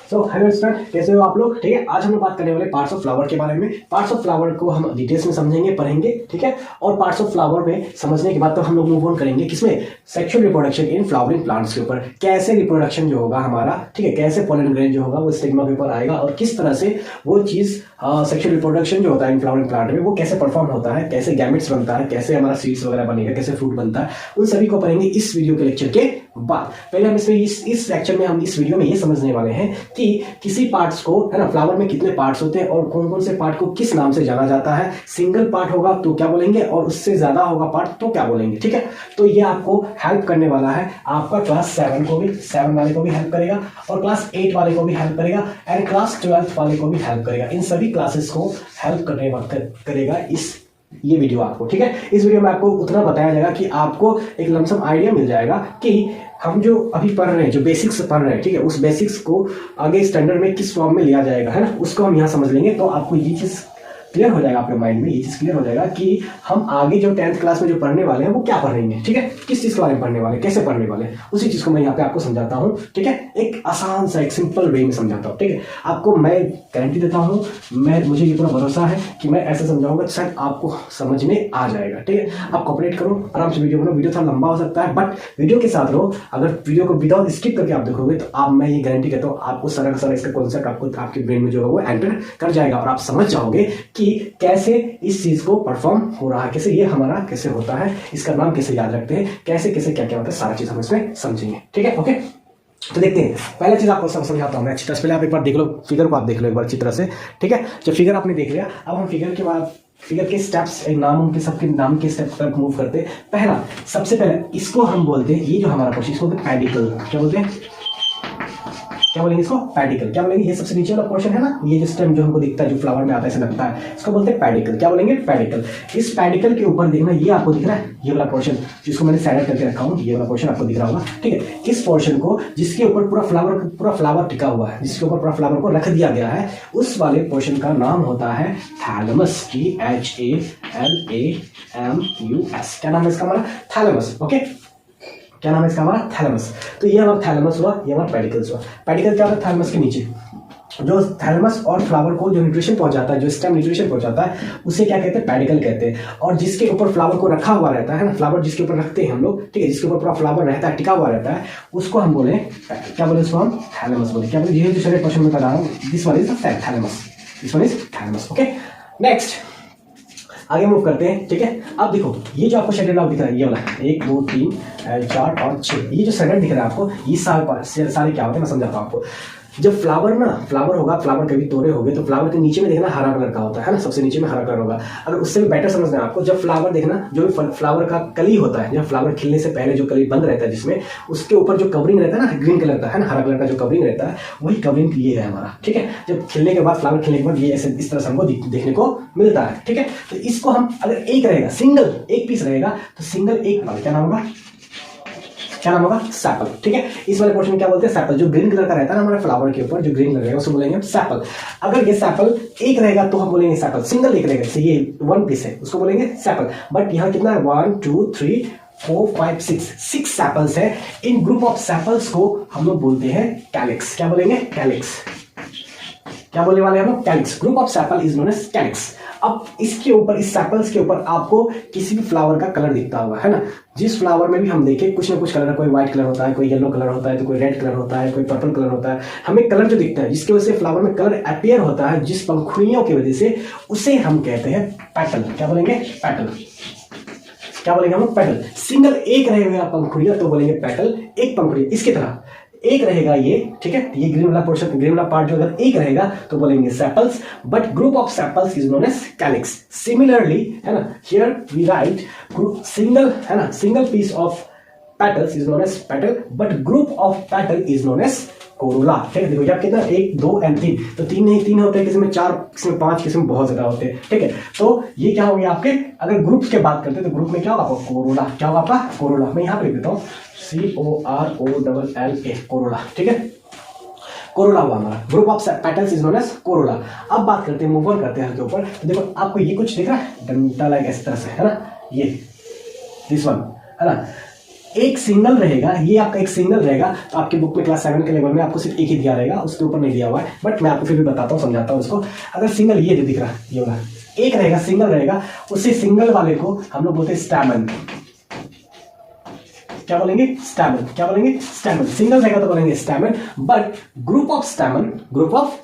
So hello student, कैसे हो आप लोग? ठीक है, आज हम लोग बात करने वाले पार्ट्स ऑफ फ्लावर के बारे में। पार्ट्स ऑफ फ्लावर को हम डिटेल्स में समझेंगे, पढ़ेंगे, ठीक है। और पार्ट्स ऑफ फ्लावर में समझने के बाद तो हम लोग मूव ऑन करेंगे किसमें, sexual reproduction in flowering plants के ऊपर। कैसे रिप्रोडक्शन जो होगा हमारा, ठीक है, कैसे पोलन ग्रेन जो होगा वो स्टिग्मा के ऊपर आएगा और किस तरह से वो चीज सेक्सुअल रिप्रोडक्शन जो होता है इन फ्लावरिंग प्लांट में वो कैसे परफॉर्म होता है, कैसे गैमेट्स बनता है, कैसे हमारा सीड्स वगैरह बनेगा, कैसे फ्रूट बनता है, उन सभी को पढ़ेंगे इस वीडियो के लेक्चर के बाद। पहले हम इसमें इस लेक्चर में हम इस वीडियो में ये समझने वाले हैं कि किसी पार्ट्स को, है ना, फ्लावर में कितने पार्ट्स होते हैं और कौन कौन से पार्ट को किस नाम से जाना जाता है। सिंगल पार्ट होगा तो क्या बोलेंगे और उससे ज्यादा होगा पार्ट तो क्या बोलेंगे, ठीक है। तो ये आपको हेल्प करने वाला है, आपका क्लास 7 को भी, 7 वाले को भी हेल्प करेगा और क्लास 8 वाले को भी हेल्प करेगा एंड क्लास 12 वाले को भी हेल्प करेगा। इन सभी क्लासेस को हेल्प करने करेगा ये वीडियो आपको, ठीक है। इस वीडियो में आपको उतना बताया जाएगा कि आपको एक लमसम आइडिया मिल जाएगा कि हम जो अभी पढ़ रहे हैं, जो बेसिक्स पढ़ रहे हैं, ठीक है, उस बेसिक्स को आगे स्टैंडर्ड में किस फॉर्म में लिया जाएगा, है ना, उसको हम यहाँ समझ लेंगे। तो आपको ये चीज क्लियर हो जाएगा, आपके माइंड में ये चीज क्लियर हो जाएगा कि हम आगे जो 10th क्लास में जो पढ़ने वाले हैं वो क्या पढ़ रहे हैं, ठीक है, किस चीज के बारे में पढ़ने वाले, कैसे पढ़ने वाले, उसी चीज को मैं यहाँ पे आपको समझाता हूँ, ठीक है। एक आसान सा, एक सिंपल वे में समझाता हूँ, ठीक है। आपको मैं गारंटी देता हूँ, मुझे ये पूरा भरोसा है कि मैं ऐसे समझाऊंगा शायद आपको समझ में आ जाएगा, ठीक है। आप कॉपरेट करो, आराम से वीडियो बनाओ। वीडियो थोड़ा लंबा हो सकता है बट वीडियो के साथ रहो। अगर वीडियो को विदाउट स्किप करके आप देखोगे तो आप, मैं ये गारंटी कहता हूँ, आपको सारा का सारा इसका कॉन्सेप्ट आपको आपके ब्रेन में जो है वो एंटर कर जाएगा और आप समझ जाओगे कि कैसे इस चीज को परफॉर्म हो रहा है, कैसे ये हमारा कैसे होता है, इसका नाम कैसे याद रखते हैं, कैसे कैसे क्या क्या होता है, सारा चीज हम इसमें समझेंगे, ठीक है। ओके, तो देखते हैं। पहला चीज आपको समझाता हूं मैं अच्छी तरह से। पहले आप एक बार देख लो फिगर को, आप देख लो एक बार अच्छी तरह से, ठीक है। जब फिगर आपने देख लिया, अब हम फिगर के बाद फिगर के स्टेप्स, एक नाम के सबके नाम के स्टेप तक मूव करते हैं। पहला, सबसे पहले इसको हम बोलते हैं, ये जो हमारा पोर्शन, इसको बोलते हैं पेडिकल। क्या बोलते हैं, क्या बोलेंगे इसको? पेडिकल। क्या बोलेंगे? ये सबसे नीचे वाला पोर्शन है ना, ये जो स्टेम जो हमको दिखता है, जो फ्लावर में आता है, ऐसे लगता है, इसको बोलते हैं पेडिकल। क्या बोलेंगे? पेडिकल। इस पेडिकल के ऊपर देखना, ये आपको दिख रहा है, ये वाला पोर्शन जिसको मैंने सैलेड करके रखा हूँ, ये वाला पोर्शन आपको दिख रहा होगा, ठीक है। इस पोर्शन को, जिसके ऊपर पूरा फ्लावर टिका हुआ है, जिसके ऊपर पूरा फ्लावर को रख दिया गया है, उस वाले पोर्शन का नाम होता है थैलेमस। THALAMUS। क्या नाम है इसका हमारा? थैलेमस। ओके, क्या नाम है इसका हमारा? थैलेमस। तो ये हमारा थैलेमस हुआ, ये हमारा पेडिकल्स हुआ। पेडिकल क्या होता है? थैलेमस के नीचे जो थैलेमस और फ्लावर को जो न्यूट्रिशन पहुंचाता है, जो स्टेम न्यूट्रिशन पहुंचाता है, उसे क्या कहते हैं? पेडिकल कहते हैं। और जिसके ऊपर फ्लावर को रखा हुआ रहता है ना, फ्लावर जिसके ऊपर रखते हैं हम लोग, ठीक है, जिसके ऊपर पूरा फ्लावर रहता है, टिका हुआ रहता है, उसको हम बोले, क्या बोले उसको हम? थैलेमस बोले। क्या बोले? ये जो सारे क्वेश्चन में बता रहा हूँ, this one is thalamus, this one is thalamus. Okay, next आगे मूव करते हैं, ठीक है। अब देखो, ये जो आपको शेडेड दिख रहा है, ये वाला 1 2 3 4 और 6, ये जो शेडेड दिख रहा है आपको, ये सारे क्या होते हैं मैं समझाता हूँ आपको। जब फ्लावर होगा, फ्लावर कभी तोड़े होगे तो फ्लावर के नीचे में देखना हरा कलर का होता है ना, सबसे नीचे में हरा कलर होगा। अगर उससे भी बेटर समझना है आपको, जब फ्लावर देखना, जो भी फ्लावर का कली होता है, जब फ्लावर खिलने से पहले जो कली बंद रहता है, जिसमें उसके ऊपर जो कवरिंग रहता है ना, ग्रीन कलर का, है ना, हरा कलर का जो कवरिंग रहता है, वही कवरिंग ये है हमारा, ठीक है। जब खिलने के बाद, फ्लावर खिलने के बाद ये ऐसे इस तरह से हमको देखने को मिलता है, ठीक है। तो इसको हम, अगर एक रहेगा, सिंगल एक पीस रहेगा तो सिंगल एक वाला क्या नाम होगा? क्या नाम होगा? सैपल, ठीक है। इस वाले पोर्शन में क्या बोलते हैं? सैपल। जो ग्रीन कलर का रहता है ना हमारे फ्लावर के ऊपर, जो ग्रीन कलर रहेगा उसको बोलेंगे हम सैपल। अगर ये सैपल एक रहेगा तो हम बोलेंगे सैपल। सिंगल एक रहेगा, जैसे ये 1 पीस है, उसको बोलेंगे सैपल। बट यहाँ कितना है? 1 2 3 4 5 6 सैपल्स है। इन ग्रुप ऑफ सैपल्स को हम लोग बोलते हैं कैलिक्स। क्या बोलेंगे? कैलिक्स। क्या बोलने वाले हम लोग? Calyx. Group of sepal is known as calyx. अब इसके ऊपर, इस सैपल्स के ऊपर आपको किसी भी फ्लावर का कलर दिखता होगा, है ना। जिस फ्लावर में भी हम देखें, कुछ ना कुछ कलर है, कोई व्हाइट कलर होता है, कोई येलो कलर होता है, तो कोई रेड कलर होता है, कोई पर्पल कलर होता है। हमें कलर जो दिखता है, जिसकी वजह से फ्लावर में कलर अपीयर होता है, जिस पंखुड़ियों की वजह से, उसे हम कहते हैं पेटल। क्या बोलेंगे? पेटल। क्या बोलेंगे हम लोग? पेटल। सिंगल एक रहेगा पंखुड़िया तो बोलेंगे पेटल, एक पंखुड़िया। इसकी तरह एक रहेगा ये, ठीक है, ये ग्रीन वाला पोर्शन, ग्रीन वाला पार्ट जो अगर एक रहेगा तो बोलेंगे sepals, but group of sepals is known as calyx. Similarly, है ना, here we write group single, है ना, single piece of petals is known as petal, but group of petal is known as corolla. ठीक है, देखो यहाँ कितना, 1 2 and 3, तो 3 नहीं, 3 होते हैं, किसी में 4, किसी में 5, किसी में बहुत ज्यादा होते हैं, ठीक है। तो ये क्या हो गया आपके, अगर ग्रुप्स की बात करते हैं तो ग्रुप में क्या होगा? कोरोला। क्या होगा आपका? कोरोला। मैं यहाँ पे लिख देता हूँ COROLLA, कोरोला, ठीक है। कोरोला हुआ हमारा, group of petals is known as corolla. अब बात करते हैं, मूव ऑन करते हैं के ऊपर। तो देखो आपको ये कुछ दिख रहा है, डंडा लाइक इस तरह से, है ना, ये दिस वन, है ना। एक सिंगल रहेगा, ये आपका एक सिंगल रहेगा, तो आपके बुक में क्लास 7 के लेवल में आपको सिर्फ एक ही दिया रहेगा, उसके ऊपर नहीं दिया हुआ है, बट मैं आपको फिर भी बताता हूँ, समझाता हूँ उसको। अगर सिंगल ये दिख रहा है, ये वाला एक रहेगा, सिंगल रहेगा, उसी सिंगल वाले को हम लोग बोलते हैं स्टैमन। क्या बोलेंगे? स्टैमन। क्या बोलेंगे? स्टैमन। सिंगल रहेगा तो बोलेंगे stamen, but group of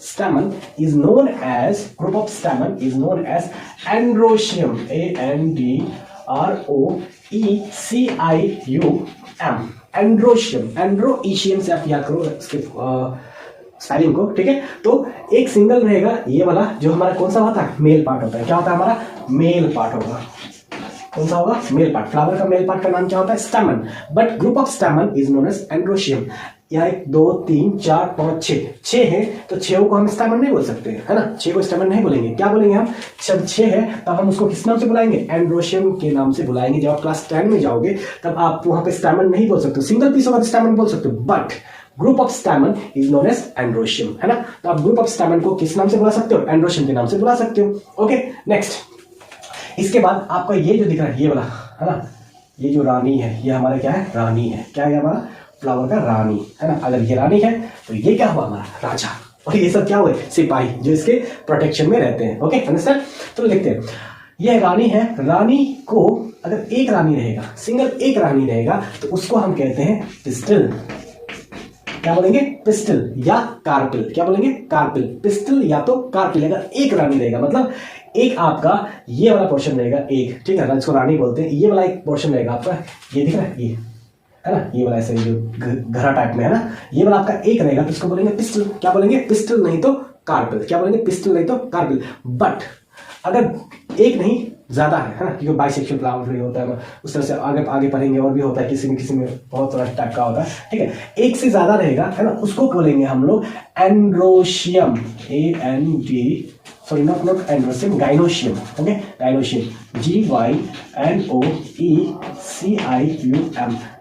stamen is known as androecium. ANDROECIUM, androecium. Androecium से आप याद करो इसके स्पेलिंग को, ठीक है। तो एक सिंगल रहेगा, ये वाला जो हमारा कौन सा होता है? मेल पार्ट होता है। क्या होता है हमारा? मेल पार्ट होगा। कौन सा होगा? Male part. फ्लावर का मेल पार्ट का नाम क्या होता है? Stamen. But group of stamen is known as androecium. यहाँ 1 2 3 4 5 6 है, तो 6 को हम स्टैमन नहीं बोल सकते, है ना। 6 को स्टैमन नहीं बोलेंगे। क्या बोलेंगे हम? जब 6 है तब हम उसको किस नाम से बुलाएंगे? एंड्रोशियम के नाम से बुलाएंगे। जब आप क्लास 10 में जाओगे तब आप वहां पे स्टैमन नहीं बोल सकते, सिंगल पीस होगा तो स्टैमन बोल सकते हो, but group of stamen is known as androecium, है ना। तो आप ग्रुप ऑफ स्टैमन को किस नाम से बुला सकते हो? एंड्रोशियम के नाम से बुला सकते हो। Okay, next. इसके बाद आपका ये जो दिख रहा है, ये वाला, है ना, ये जो रानी है, ये हमारा क्या है? रानी है। क्या है हमारा? फ्लावर का रानी, है ना। अगर ये रानी है तो ये क्या हुआ? हमारा राजा। और ये सब क्या हुए? सिपाही, जो इसके प्रोटेक्शन में रहते हैं। Okay, understand. तो लिखते हैं, ये रानी है। रानी को अगर एक रानी रहेगा, सिंगल एक रानी रहेगा, तो उसको हम कहते हैं पिस्टल। क्या बोलेंगे? पिस्टल या कार्पिल। क्या बोलेंगे? कार्पिल। पिस्टल या तो कार्पिल। अगर एक रानी रहेगा, मतलब एक आपका ये वाला पोर्शन रहेगा, एक, ठीक है, इसको रानी बोलते हैं। ये वाला एक पोर्शन रहेगा आपका, ये दिख रहा है, ये है ना, ये वाला ऐसे जो घरा टाइप में है ना, ये वाला आपका एक रहेगा, तो इसको बोलेंगे पिस्टल। क्या बोलेंगे? पिस्टल नहीं तो कार्पिल। क्या बोलेंगे? पिस्टल नहीं तो कार्पिल। बट अगर एक नहीं ज्यादा है ना, क्योंकि बाइसेक्सुअल फ्लावर होता है, उस तरह से आगे पढ़ेंगे, और भी होता है, किसी में बहुत तरह टाइप का होता है, ठीक है। एक से ज्यादा रहेगा, है ना, उसको बोलेंगे हम लोग androecium. Not androecium, gynoecium. Okay, gynoecium, GYNOECIUM,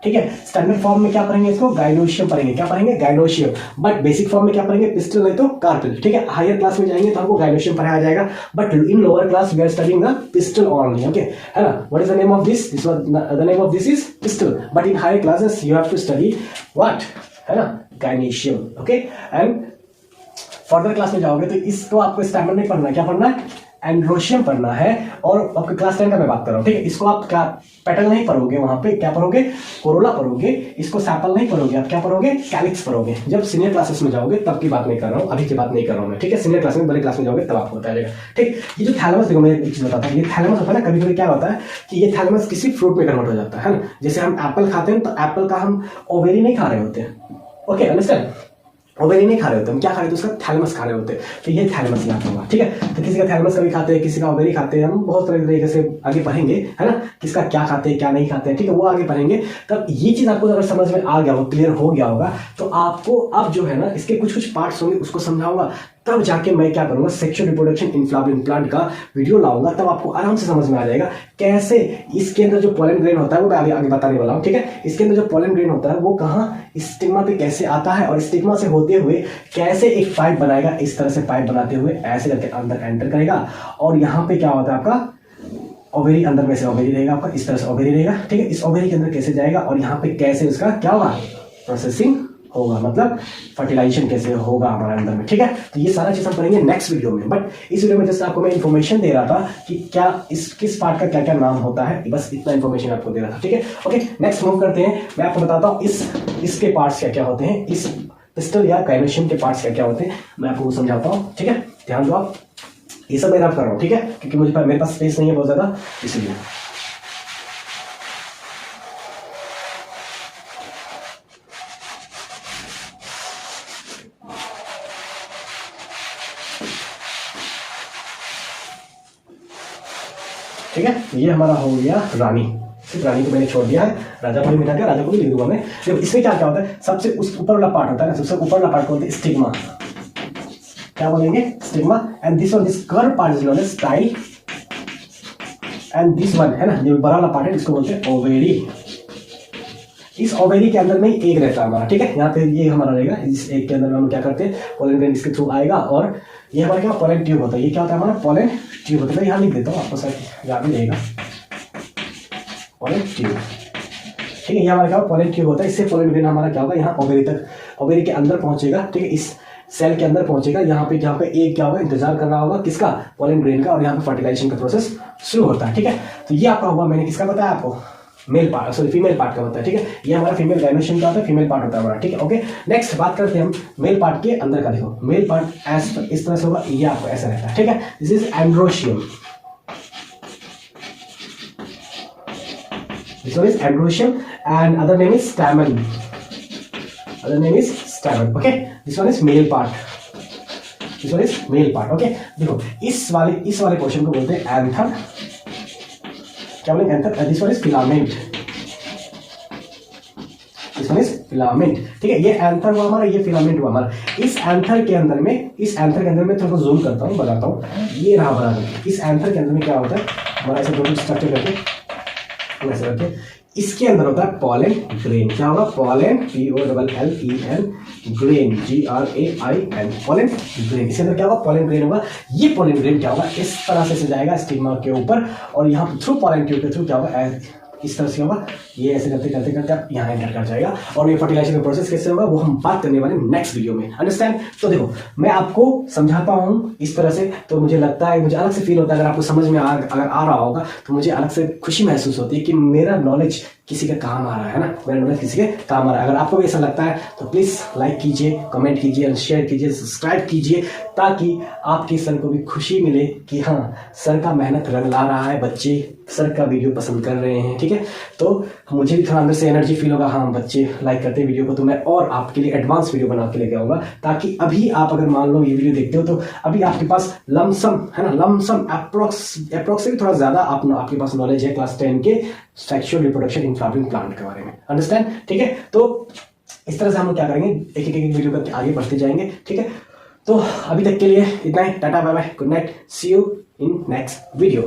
ठीक है। स्टैंडर्ड फॉर्म में क्या पढ़ेंगे इसको? गाइनोशियम पढ़ेंगे। क्या पढ़ेंगे? गाइनोशियम। बट बेसिक फॉर्म में क्या पढ़ेंगे? पिस्टल नहीं तो कार्पिल, ठीक है। हायर क्लास में जाएंगे तो हमको गाइनोशियम पढ़ाया जाएगा, but in lower class we are studying the pistil only. Okay, है ना। What is the name of this? The name of this is pistil, but in higher classes you have to study what, है ना, gynoecium. Okay, and further class में जाओगे तो इसको आपको stamen नहीं पढ़ना, क्या पढ़ना है? एंड्रोशियम पढ़ना है। और आपके क्लास 10 का मैं बात कर रहा हूँ, ठीक है। इसको आप क्या पेटल नहीं पढ़ोगे, वहां पे क्या पढ़ोगे? कोरोला पढ़ोगे। इसको सैपल नहीं पढ़ोगे, आप क्या पढ़ोगे? कैलिक्स पढ़ोगे। जब सीनियर क्लासेस में जाओगे तब की बात नहीं कर रहा हूँ, अभी की बात नहीं कर रहा हूँ मैं, ठीक है। सीनियर क्लास में, बड़े क्लास में जाओगे तब आपको बताया जाएगा, ठीक। ये जो थैलेमस, देखो मैं एक चीज बताता हूँ, ये थैलेमस होता है ना, कभी कभी क्या होता है कि ये थैलेमस किसी फ्रूट में कन्वर्ट हो जाता है ना। जैसे हम एप्पल खाते हैं तो एप्पल का हम ओवेरी नहीं खा रहे होते हैं। Okay, understand. ओवेरी नहीं खा रहे होते, हम क्या खा रहे होते? उसका थैलेमस खा रहे होते हैं। तो ये थैलेमस याद होगा, ठीक है। तो किसी का थैलेमस कभी खाते हैं, किसी का ओवेरी खाते हैं, हम बहुत तरह तरीके से आगे पढ़ेंगे, है ना। किसका क्या खाते हैं, क्या नहीं खाते हैं, ठीक है, वो आगे पढ़ेंगे। तब ये चीज आपको अगर समझ में आ गया हो, क्लियर हो गया होगा, तो आपको अब जो है ना, इसके कुछ कुछ पार्ट्स होंगे, उसको समझाऊंगा। तब जाके मैं क्या करूंगा? Sexual reproduction in flower plant का वीडियो लाऊंगा, तब आपको आराम से समझ में आ जाएगा कैसे इसके अंदर जो पोलन ग्रेन होता है, वो मैं आगे बताने वाला हूँ, ठीक है। इसके अंदर जो पोलन ग्रेन होता है वो कहाँ स्टिग्मा पे कैसे आता है, और स्टिग्मा से होते हुए कैसे एक पाइप बनाएगा, इस तरह से पाइप बनाते हुए ऐसे करके अंदर एंटर करेगा। और यहाँ पे क्या होता है आपका ओवेरी, अंदर में से ओवेरी रहेगा आपका, इस तरह से ओवेरी रहेगा, ठीक है। इस ओवेरी के अंदर कैसे जाएगा और यहाँ पे कैसे उसका क्या होगा? प्रोसेसिंग होगा, मतलब फर्टिलाइजेशन कैसे होगा हमारे अंदर में, ठीक है। तो ये सारा चीज हम पढ़ेंगे नेक्स्ट वीडियो में। बट इस वीडियो में जैसे आपको मैं इन्फॉर्मेशन दे रहा था कि क्या इस किस पार्ट का क्या क्या नाम होता है, बस इतना इन्फॉर्मेशन आपको दे रहा था, ठीक है। ओके, नेक्स्ट मूव करते हैं। मैं आपको बताता हूँ इसके पार्ट्स क्या क्या होते हैं, इस पिस्टल या गाइनोशियम के पार्ट्स क्या क्या होते हैं, मैं आपको वो समझाता हूँ, ठीक है। ध्यान दो आप, ये सब मैं रब कर रहा हूँ, ठीक है, क्योंकि मेरे पास स्पेस नहीं है बहुत ज्यादा, इसलिए। ठीक है, ये हमारा हो गया रानी। सिर्फ रानी को मैंने छोड़ दिया है, राजा को भी मिटा दिया, राजा को भी लिख दूंगा मैं। देखो इसमें क्या क्या होता है, सबसे उस ऊपर वाला पार्ट होता है ना, सबसे ऊपर वाला पार्ट को बोलते हैं स्टिग्मा। क्या बोलेंगे? Stigma. And this curve part is known as style, and this one है ना, जो बड़ा वाला पार्ट है, इसको बोलते हैं ओवेरी। इस ओवेरी के अंदर में एक रहता है हमारा, ठीक है। यहाँ पे ये हमारा रहेगा, इस एक के अंदर हम क्या करते हैं, पोलन ग्रेन इसके थ्रू आएगा, और ये हमारा क्या पोलन ट्यूब होता है। ये क्या होता है हमारा? पोलन ट्यूब होता है। यहाँ लिख देता हूँ, आपको शायद याद ही रहेगा, पोलन ट्यूब। ठीक है। ये हमारा क्या होगा, पॉलन ट्यूब होता है। इससे पॉलन ग्रेन हमारा क्या होगा, यहाँ ओवेरी तक, ओवेरी के अंदर पहुंचेगा, ठीक है, इस सेल के अंदर पहुंचेगा। यहाँ पे एक क्या होगा, इंतजार कर रहा होगा किसका, पॉलन ग्रेन का, और यहाँ पे फर्टिलाइजेशन का प्रोसेस शुरू होता है, ठीक है। तो ये आपका हुआ, मैंने किसका बताया आपको, male part, sorry female part का होता है, ठीक है। ये हमारा फीमेल गायनेशियम का होता है, फीमेल पार्ट होता है हमारा, ठीक है। ओके, नेक्स्ट बात करते हैं हम मेल पार्ट के अंदर का। देखो मेल पार्ट इस तरह से होगा, ये आपको ऐसा रहता है, ठीक है। This is androecium, this one is androecium and other name is stamen, okay, this one is male part, okay। देखो इस वाले पोर्शन को बोलते हैं एंथर, क्या बोलेंगे, anther. This one is filament, ठीक है। ये एंथर हुआ हमारा, ये फिलामेंट हुआ हमारा। इस एंथर के अंदर में थोड़ा जूम करता हूँ, बताता हूँ, ये रहा बराबर। इस एंथर के अंदर में क्या होता है हमारा, ऐसे दो स्ट्रक्चर करके वैसे करके, इसके अंदर होता है पॉलन ग्रेन। क्या होगा, pollen, POLLEN, grain, GRAIN, pollen grain. इसके अंदर क्या होगा, पॉलन ग्रेन होगा। ये पॉलन ग्रेन क्या होगा, इस तरह से जाएगा स्टिग्मा के ऊपर, और यहाँ थ्रू पॉलन ट्यूब के थ्रू क्या होगा, इस तरह से होगा, ये ऐसे करते करते करते आप यहाँ एंटर कर जाएगा। और ये फर्टिलाइजेशन का प्रोसेस कैसे होगा वो हम बात करने वाले नेक्स्ट वीडियो में, अंडरस्टैंड। तो देखो मैं आपको समझाता हूँ इस तरह से, तो मुझे लगता है, मुझे अलग से फील होता है, अगर आपको समझ में अगर आ रहा होगा तो मुझे अलग से खुशी महसूस होती है कि मेरा नॉलेज किसी के काम आ रहा है ना, मेरा नॉलेज किसी के काम आ रहा है। अगर आपको भी ऐसा लगता है तो प्लीज लाइक कीजिए, कमेंट कीजिए, शेयर कीजिए, सब्सक्राइब कीजिए, ताकि आपके सर को भी खुशी मिले कि हाँ सर का मेहनत रंग ला रहा है, बच्चे सर का वीडियो पसंद कर रहे हैं, ठीक है। तो मुझे भी थोड़ा अंदर से एनर्जी फील होगा, हाँ बच्चे लाइक करते हैं वीडियो को, तो मैं और आपके लिए एडवांस वीडियो बना के लेके आऊंगा, ताकि अभी आप अगर मान लो ये वीडियो देखते हो तो अभी आपके पास लमसम है ना, लमसम अप्रोक्स से भी थोड़ा ज्यादा आपके पास नॉलेज है क्लास 10 के sexual reproduction in flowering plant के बारे में, अंडरस्टैंड, ठीक है। तो इस तरह से हम लोग क्या करेंगे, एक वीडियो करके आगे बढ़ते जाएंगे, ठीक है। तो अभी तक के लिए इतना ही, ta-ta bye bye, good night, see you in next video.